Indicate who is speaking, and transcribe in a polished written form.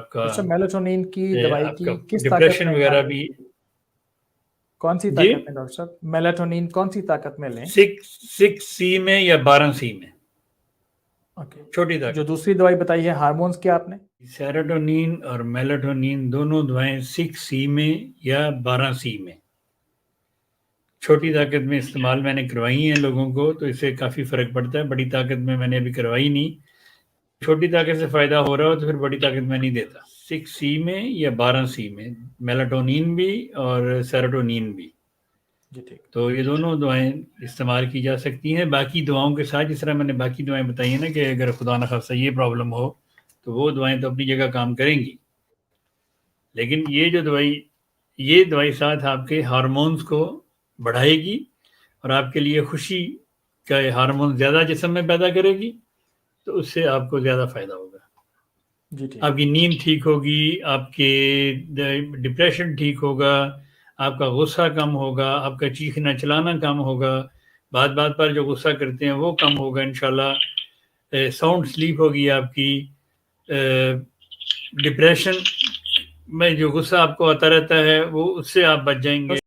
Speaker 1: آپ کا
Speaker 2: اچھا میلاٹونین کی دوائی
Speaker 1: آپ
Speaker 2: کی
Speaker 1: کا
Speaker 2: کس طاقت
Speaker 1: ڈپریشن
Speaker 2: میں
Speaker 1: وغیرہ بھی
Speaker 2: کون سی
Speaker 1: جی
Speaker 2: طاقت میں ڈاکٹر صاحب میلاٹونین کون سی طاقت میں لیں؟
Speaker 1: 6C میں یا 12C میں
Speaker 2: اوکے
Speaker 1: چھوٹی
Speaker 2: جو
Speaker 1: طاقت.
Speaker 2: دوسری دوائی بتائی ہے ہارمونز کیا آپ نے؟
Speaker 1: سیروٹونین اور میلاٹونین دونوں دوائیں 6C میں یا 12C میں چھوٹی طاقت میں استعمال میں نے کروائی ہیں لوگوں کو، تو اس سے کافی فرق پڑتا ہے. بڑی طاقت میں نے ابھی کروائی نہیں. چھوٹی طاقت سے فائدہ ہو رہا ہو تو پھر بڑی طاقت میں نہیں دیتا. 6C میں یا 12C میں میلاٹونین بھی اور سیروٹونین بھی.
Speaker 2: جی ٹھیک.
Speaker 1: تو یہ دونوں دعائیں استعمال کی جا سکتی ہیں باقی دعاؤں کے ساتھ. جس طرح میں نے باقی دعائیں بتائی ہیں نا کہ اگر خدا نخواستہ یہ پرابلم ہو تو وہ دعائیں تو اپنی جگہ کام کریں گی، لیکن یہ دوائی ساتھ آپ کے ہارمونز کو بڑھائے گی اور آپ کے لیے خوشی کا ہارمون زیادہ جسم میں پیدا کرے گی، تو اس سے آپ کو زیادہ فائدہ ہوگا.
Speaker 2: جی ٹھیک.
Speaker 1: آپ کی نیند ٹھیک ہوگی، آپ کے ڈپریشن ٹھیک ہوگا، آپ کا غصہ کم ہوگا، آپ کا چیخنا چلانا کم ہوگا، بات بات پر جو غصہ کرتے ہیں وہ کم ہوگا انشاءاللہ. ساؤنڈ سلیپ ہوگی آپ کی. ڈپریشن میں جو غصہ آپ کو آتا رہتا ہے وہ اس سے آپ بچ جائیں گے.